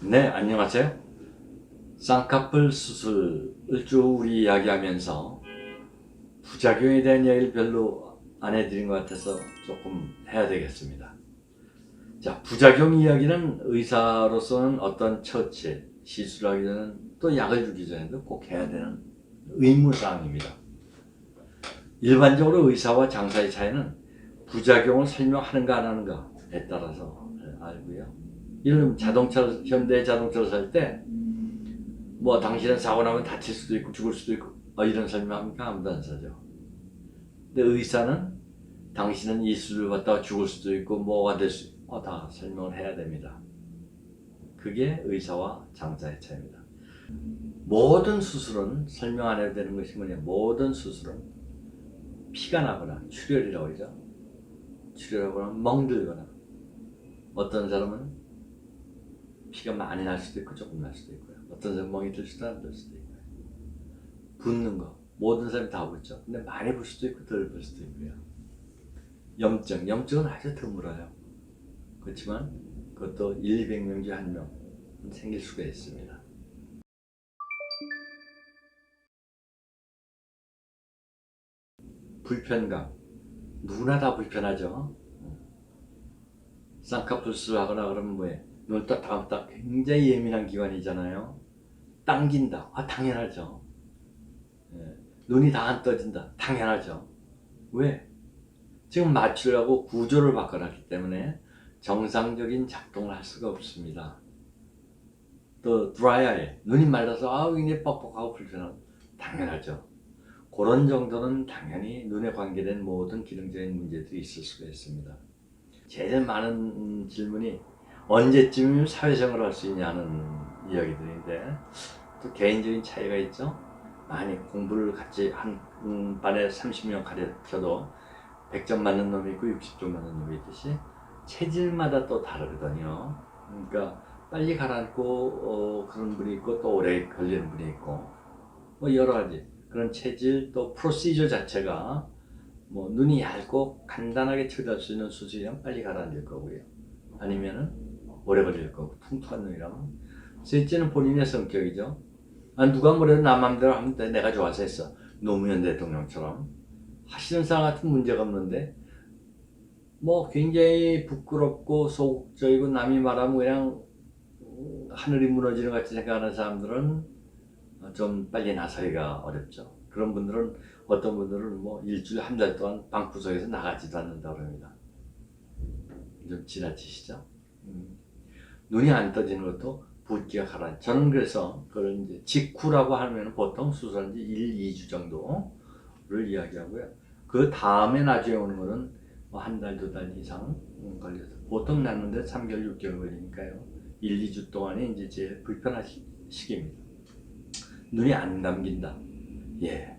네, 안녕하세요. 쌍꺼풀 수술을 쭉 우리 이야기하면서 부작용에 대한 이야기를 별로 안 해드린 것 같아서 조금 해야 되겠습니다. 자, 부작용 이야기는 의사로서는 어떤 처치, 시술하기 전에 또 약을 주기 전에도 꼭 해야 되는 의무사항입니다. 일반적으로 의사와 장사의 차이는 부작용을 설명하는가 안 하는가에 따라서 알고요. 예를 들면 현대 자동차를 살 때 뭐 당신은 사고 나면 다칠 수도 있고 죽을 수도 있고 이런 설명합니까? 아무도 안 사죠. 근데 의사는 당신은 이 수술을 받다가 죽을 수도 있고 뭐가 될 수 있고 다 설명을 해야 됩니다. 그게 의사와 장사의 차이입니다. 모든 수술은 설명 안 해도 되는 것이 뭐냐, 모든 수술은 피가 나거나 출혈이라고 그러죠. 출혈하거나 멍들거나, 어떤 사람은 피가 많이 날 수도 있고 조금 날 수도 있고요. 어떤 사람은 멍이 들 수도 안 들 수도 있고요. 붓는 거 모든 사람이 다 붓죠. 근데 많이 붓을 수도 있고 덜 붓을 수도 있고요. 염증은 아주 드물어요. 그렇지만 그것도 1, 200명 중 1명 생길 수가 있습니다. 불편감, 누구나 다 불편하죠. 쌍꺼풀 수술하거나 그러면 뭐해, 눈을 딱 감았다 굉장히 예민한 기관이잖아요. 당긴다, 당연하죠. 예. 눈이 다 안 떠진다, 당연하죠. 왜? 지금 맞추려고 구조를 바꿔놨기 때문에 정상적인 작동을 할 수가 없습니다. 또 드라이아이, 눈이 말라서 굉장히 뻑뻑하고 불편하고 당연하죠. 그런 정도는 당연히 눈에 관계된 모든 기능적인 문제들이 있을 수가 있습니다. 제일 많은 질문이 언제쯤이면 사회생활을 할 수 있냐는 이야기들인데, 또 개인적인 차이가 있죠. 많이 공부를 같이 한 반에 30명 가르쳐도 100점 맞는 놈이 있고 60점 맞는 놈이 있듯이 체질마다 또 다르거든요. 그러니까 빨리 가라앉고 그런 분이 있고 또 오래 걸리는 분이 있고 뭐 여러 가지 그런 체질, 또 프로시저 자체가 뭐 눈이 얇고 간단하게 처리할 수 있는 수술이면 빨리 가라앉을 거고요. 아니면은 오래 걸릴 거고, 퉁퉁한 눈이라면 셋째는 본인의 성격이죠. 누가 뭐래도 나 맘대로 하면 돼, 내가 좋아서 했어. 노무현 대통령처럼 하시는 사람 같은 문제가 없는데 뭐 굉장히 부끄럽고 소극적이고 남이 말하면 그냥 하늘이 무너지는 것 같이 생각하는 사람들은 좀 빨리 나서기가 어렵죠. 그런 분들은, 어떤 분들은 뭐 일주일 한 달 동안 방구석에서 나가지도 않는다고 합니다. 좀 지나치시죠? 눈이 안 떠지는 것도 붓기가 가라. 저는 그래서 그걸 이제 직후라고 하면 보통 수술한 지 1, 2주 정도를 이야기하고요. 그 다음에 나중에 오는 거는 뭐 한 달, 2달 이상 걸려서 보통 낫는데 3개월, 6개월 걸리니까요. 1, 2주 동안이 이제 제일 불편한 시기입니다. 눈이 안 감긴다. 예,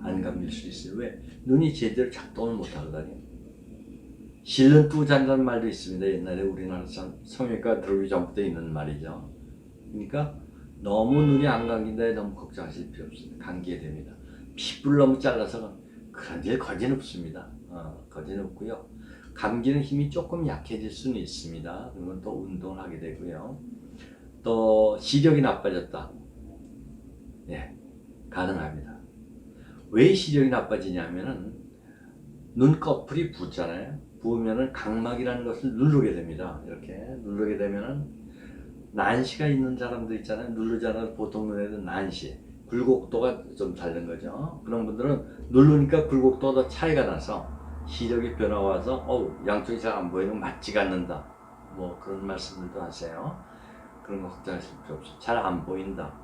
안 감길 수 있어요. 왜? 눈이 제대로 작동을 못 하거든요. 실눈 뜨고 잔다는 말도 있습니다. 옛날에 우리나라 성형외과 들어오기 전부터 있는 말이죠. 그러니까 너무 눈이 안 감긴다에 너무 걱정하실 필요 없습니다. 감기게 됩니다. 피부를 너무 잘라서 그런 일 거진 없습니다. 거진 없고요. 감기는 힘이 조금 약해질 수는 있습니다. 그러면 또 운동을 하게 되고요. 또 시력이 나빠졌다. 예, 가능합니다. 왜 시력이 나빠지냐면은 눈꺼풀이 붓잖아요. 부으면은 각막이라는 것을 누르게 됩니다. 이렇게 누르게 되면은 난시가 있는 사람들 있잖아요. 누르잖아요. 보통 눈에는 난시, 굴곡도가 좀 다른 거죠. 그런 분들은 누르니까 굴곡도가 차이가 나서 시력이 변화가 와서 양쪽이 잘 안 보이는, 맞지가 않는다. 뭐 그런 말씀들도 하세요. 그런 거 걱정하실 필요 없어요. 잘 안 보인다.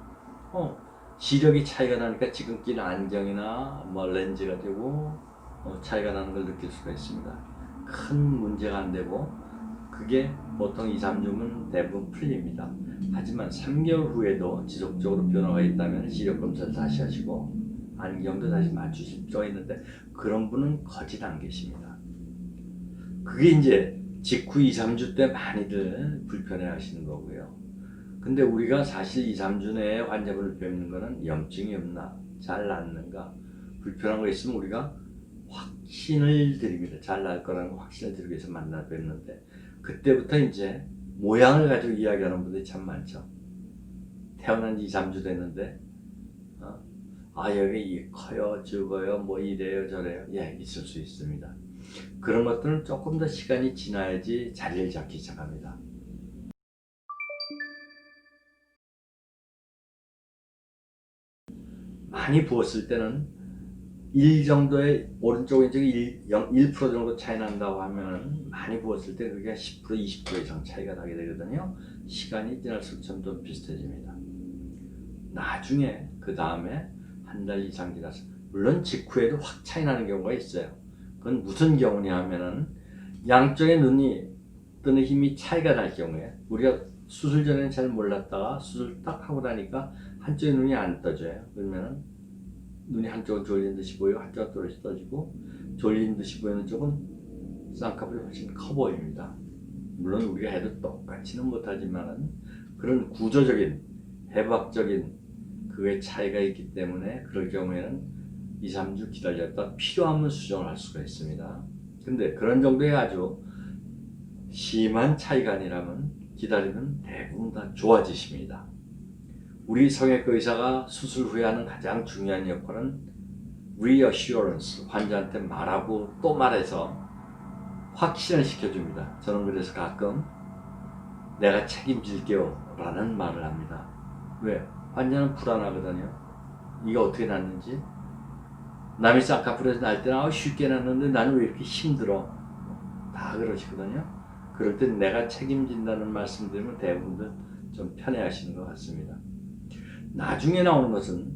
시력이 차이가 나니까 지금 낀 안경이나 뭐 렌즈 가지고 차이가 나는 걸 느낄 수가 있습니다. 큰 문제가 안 되고 그게 보통 2, 3주면 대부분 풀립니다. 하지만 3개월 후에도 지속적으로 변화가 있다면 시력 검사를 다시 하시고 안경도 다시 맞추실 필요가 있는데 그런 분은 거진 안 계십니다. 그게 이제 직후 2, 3주 때 많이들 불편해 하시는 거고요. 근데 우리가 사실 2, 3주 내에 환자분을 뵙는 거는 염증이 없나, 잘 낫는가, 불편한 거 있으면 우리가 확신을 드립니다. 잘 나을 거라는 확신을 드리기 위해서 만나 뵙는데, 그때부터 이제 모양을 가지고 이야기하는 분들이 참 많죠. 태어난 지 2, 3주 됐는데 여기 커요, 적어요, 뭐 이래요, 저래요. 예, 있을 수 있습니다. 그런 것들은 조금 더 시간이 지나야지 자리를 잡기 시작합니다. 많이 부었을 때는 1 정도의 오른쪽 왼쪽이 1% 정도 차이 난다고 하면 많이 부었을 때 그게 10% 20% 이상 차이가 나게 되거든요. 시간이 지날수록 점점 비슷해집니다. 나중에 그 다음에 한 달 이상 지나서 물론 직후에도 확 차이 나는 경우가 있어요. 그건 무슨 경우냐 하면은 양쪽의 눈이 뜨는 힘이 차이가 날 경우에 우리가 수술 전에는 잘 몰랐다가 수술 딱 하고 나니까 한쪽의 눈이 안 떠져요. 그러면은 눈이 한쪽은 졸린 듯이 보이고 한쪽은 또렷이 떠지고 졸린 듯이 보이는 쪽은 쌍꺼풀이 훨씬 커 보입니다. 물론 우리가 해도 똑같지는 못하지만은 그런 구조적인 해부학적인 그의 차이가 있기 때문에 그럴 경우에는 2, 3주 기다렸다 필요하면 수정을 할 수가 있습니다. 근데 그런 정도의 아주 심한 차이가 아니라면 기다리면 대부분 다 좋아지십니다. 우리 성형외과 의사가 수술 후에 하는 가장 중요한 역할은 reassurance, 환자한테 말하고 또 말해서 확신을 시켜줍니다. 저는 그래서 가끔 내가 책임질게요 라는 말을 합니다. 왜? 환자는 불안하거든요. 이게 어떻게 났는지. 남이 쌍꺼풀에서 날 때는 쉽게 났는데 나는 왜 이렇게 힘들어? 다 그러시거든요. 그럴 때 내가 책임진다는 말씀 드리면 대부분들 좀 편해하시는 것 같습니다. 나중에 나오는 것은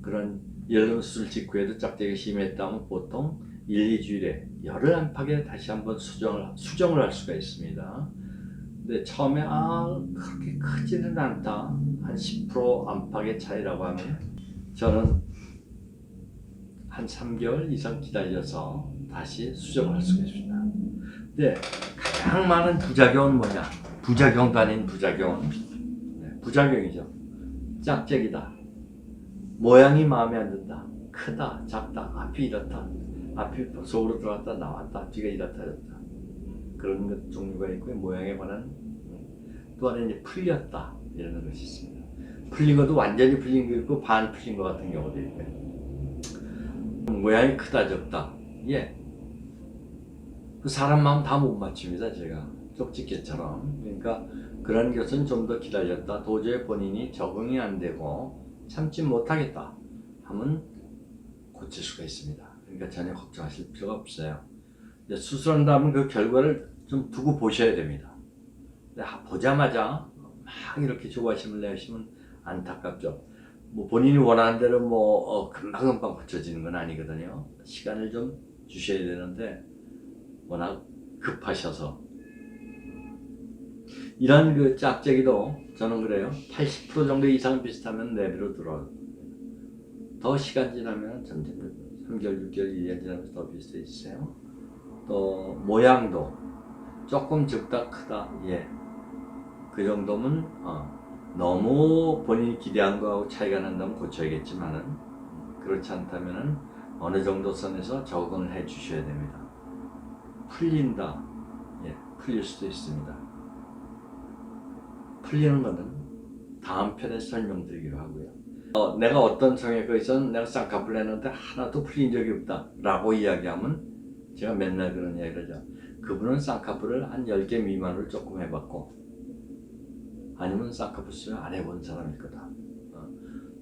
그런 예를 들면 수술 직후에도 짝짝이가 심했다면 보통 1, 2주일에 열을 안팎에 다시 한번 수정을 할 수가 있습니다. 근데 처음에 그렇게 크지는 않다. 한 10% 안팎의 차이라고 하면 저는 한 3개월 이상 기다려서 다시 수정을 할 수가 있습니다. 근데 가장 많은 부작용은 뭐냐? 부작용도 아닌 부작용은 부작용이죠. 짝짝이다. 모양이 마음에 안 든다. 크다, 작다, 앞이 이렇다. 앞이 속으로 들어갔다 나왔다. 뒤가 이렇다 저렇다. 그런 것 종류가 있고요. 모양에 관한 또 하나는 이제 풀렸다 이런 것이 있습니다. 풀린 것도 완전히 풀린 거 있고 반 풀린 것 같은 경우도 있고요. 모양이 크다 적다. 예. 그 사람 마음 다 못 맞춥니다. 제가 쪽집게처럼. 그러니까 그런 것은 좀 더 기다렸다. 도저히 본인이 적응이 안 되고 참지 못하겠다 하면 고칠 수가 있습니다. 그러니까 전혀 걱정하실 필요가 없어요. 수술한 다음에 그 결과를 좀 두고 보셔야 됩니다. 보자마자 막 이렇게 조바심을 내시면 안타깝죠. 뭐 본인이 원하는 대로 금방금방 고쳐지는 건 아니거든요. 시간을 좀 주셔야 되는데 워낙 급하셔서 이런 그 짝짝이도 저는 그래요. 80% 정도 이상 비슷하면 내비로 들어가고 더 시간 지나면 점점 3개월, 6개월, 1년 지나면서 더 비슷해지세요. 또 모양도 조금 적다 크다 그 정도면 너무 본인이 기대한 거하고 차이가 난다면 고쳐야겠지만은 그렇지 않다면은 어느 정도 선에서 적응을 해 주셔야 됩니다. 풀린다 풀릴 수도 있습니다. 풀리는 거는 다음 편에 설명드리기로 하고요. 내가 어떤 성형외과에서는 내가 쌍꺼풀 냈는데 하나도 풀린 적이 없다 라고 이야기하면 제가 맨날 그런 이야기를 하죠. 그분은 쌍꺼풀을 한 10개 미만으로 조금 해봤고 아니면 쌍꺼풀 수술 안 해본 사람일 거다.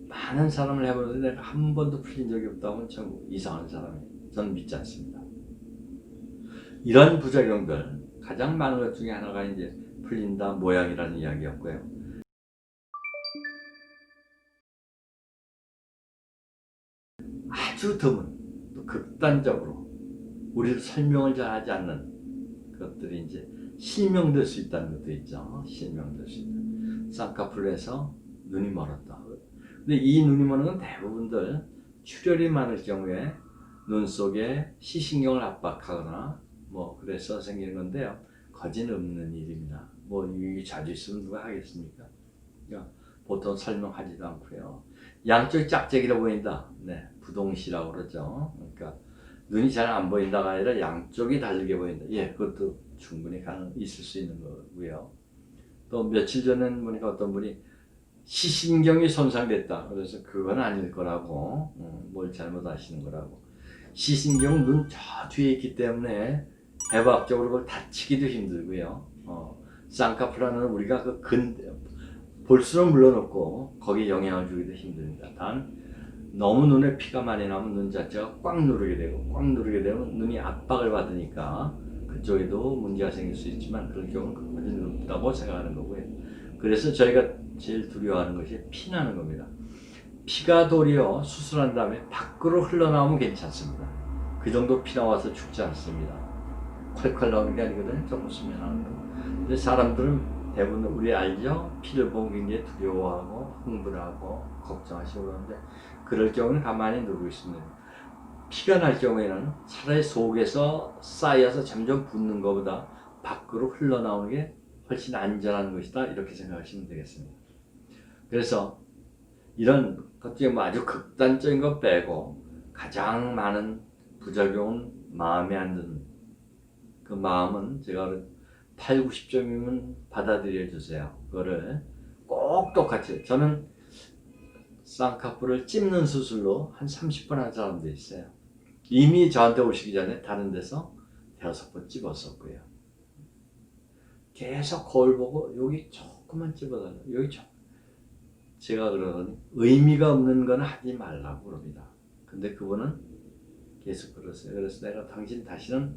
많은 사람을 해보는데 내가 한 번도 풀린 적이 없다고 하면 참 이상한 사람이에요. 저는 믿지 않습니다. 이런 부작용들 가장 많은 것 중에 하나가 이제 풀린다 모양이라는 이야기였고요. 아주 드문 또 극단적으로 우리를 설명을 잘 하지 않는 것들이 이제 실명될 수 있다는 것도 있죠. 실명될 수 있다. 쌍꺼풀을 해서 눈이 멀었다. 근데 이 눈이 멀은 건 대부분들 출혈이 많을 경우에 눈 속에 시신경을 압박하거나 그래서 생기는 건데요. 거진 없는 일입니다. 이게 자주 있으면 누가 하겠습니까? 그러니까 보통 설명하지도 않고요. 양쪽 짝짝이로 보인다. 부동시라고 그러죠. 그러니까 눈이 잘 안 보인다가 아니라 양쪽이 다르게 보인다. 그것도 충분히 있을 수 있는 거고요. 또 며칠 전에 보니까 어떤 분이 시신경이 손상됐다. 그래서 그건 아닐 거라고, 뭘 잘못하시는 거라고. 시신경 눈 저 뒤에 있기 때문에 해부학적으로 그걸 다치기도 힘들고요. 쌍꺼풀하는 우리가 볼수록 물러놓고 거기에 영향을 주기도 힘듭니다. 단 너무 눈에 피가 많이 나면 눈 자체가 꽉 누르게 되고, 꽉 누르게 되면 눈이 압박을 받으니까 그쪽에도 문제가 생길 수 있지만 그런 경우는 그것이 높다고 생각하는 거고요. 그래서 저희가 제일 두려워하는 것이 피나는 겁니다. 피가 도리어 수술한 다음에 밖으로 흘러나오면 괜찮습니다. 그 정도 피 나와서 죽지 않습니다. 콸콸 나오는 게 아니거든요. 조금 쓰면 하는 거. 근데 사람들은 대부분 우리 알죠? 피를 보면 굉장히 두려워하고 흥분하고 걱정하시고 그러는데 그럴 경우는 가만히 누르고 있습니다. 피가 날 경우에는 차라리 속에서 쌓여서 점점 붓는 것보다 밖으로 흘러나오는 게 훨씬 안전한 것이다. 이렇게 생각하시면 되겠습니다. 그래서 이런 것 중에 뭐 아주 극단적인 것 빼고 가장 많은 부작용은 마음에 안 드는 그 마음은 제가 8, 90점이면 받아들여 주세요. 그거를 꼭 똑같이 저는 쌍꺼풀을 찝는 수술로 한 30번 한 사람도 있어요. 이미 저한테 오시기 전에 다른 데서 5번 찝었었고요. 계속 거울 보고 여기 조금만 찝어달라. 여기 좀 제가 그러더니 의미가 없는 건 하지 말라고 그럽니다. 근데 그분은 계속 그러세요. 그래서 내가 당신 다시는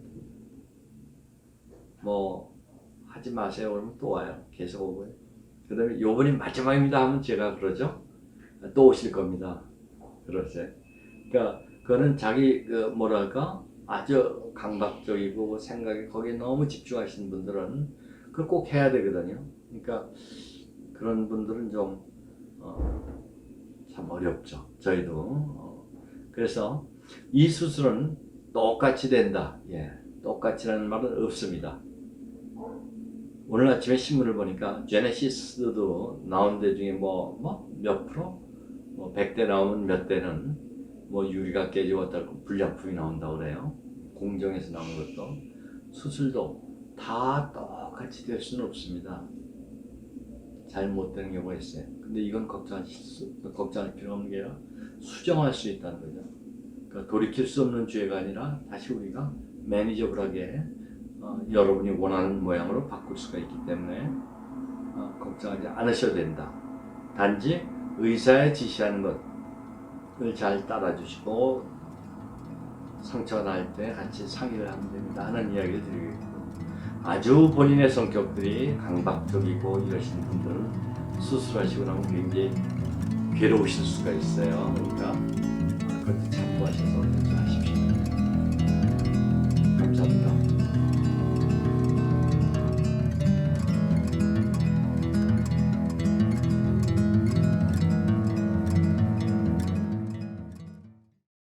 뭐 하지 마세요. 그러면 또 와요. 계속 오고요. 그 다음에 요번이 마지막입니다 하면 제가 그러죠. 또 오실 겁니다. 그러세요. 그러니까 그거는 자기 뭐랄까 아주 강박적이고 생각에 거기에 너무 집중하시는 분들은 그걸 꼭 해야 되거든요. 그러니까 그런 분들은 좀 참 어렵죠. 저희도 그래서 이 수술은 똑같이 된다. 예, 똑같이라는 말은 없습니다. 오늘 아침에 신문을 보니까 제네시스도 나온 데 중에 몇 프로? 100대 나오면 몇 대는 유리가 깨지고 어떨고 불량품이 나온다고 그래요. 공정에서 나온 것도 수술도 다 똑같이 될 수는 없습니다. 잘못되는 경우가 있어요. 근데 이건 걱정할 필요 없는 게 아니라 수정할 수 있다는 거죠. 그러니까 돌이킬 수 없는 죄가 아니라 다시 우리가 매니저블하게 여러분이 원하는 모양으로 바꿀 수가 있기 때문에 걱정하지 않으셔도 된다. 단지 의사의 지시하는 것을 잘 따라주시고 상처가 날 때 같이 상의를 하면 됩니다 하는 이야기를 드리겠고, 아주 본인의 성격들이 강박적이고 이러신 분들은 수술하시고 나면 굉장히 괴로우실 수가 있어요. 그러니까 그것도 참고하셔서 하십시오. 감사합니다.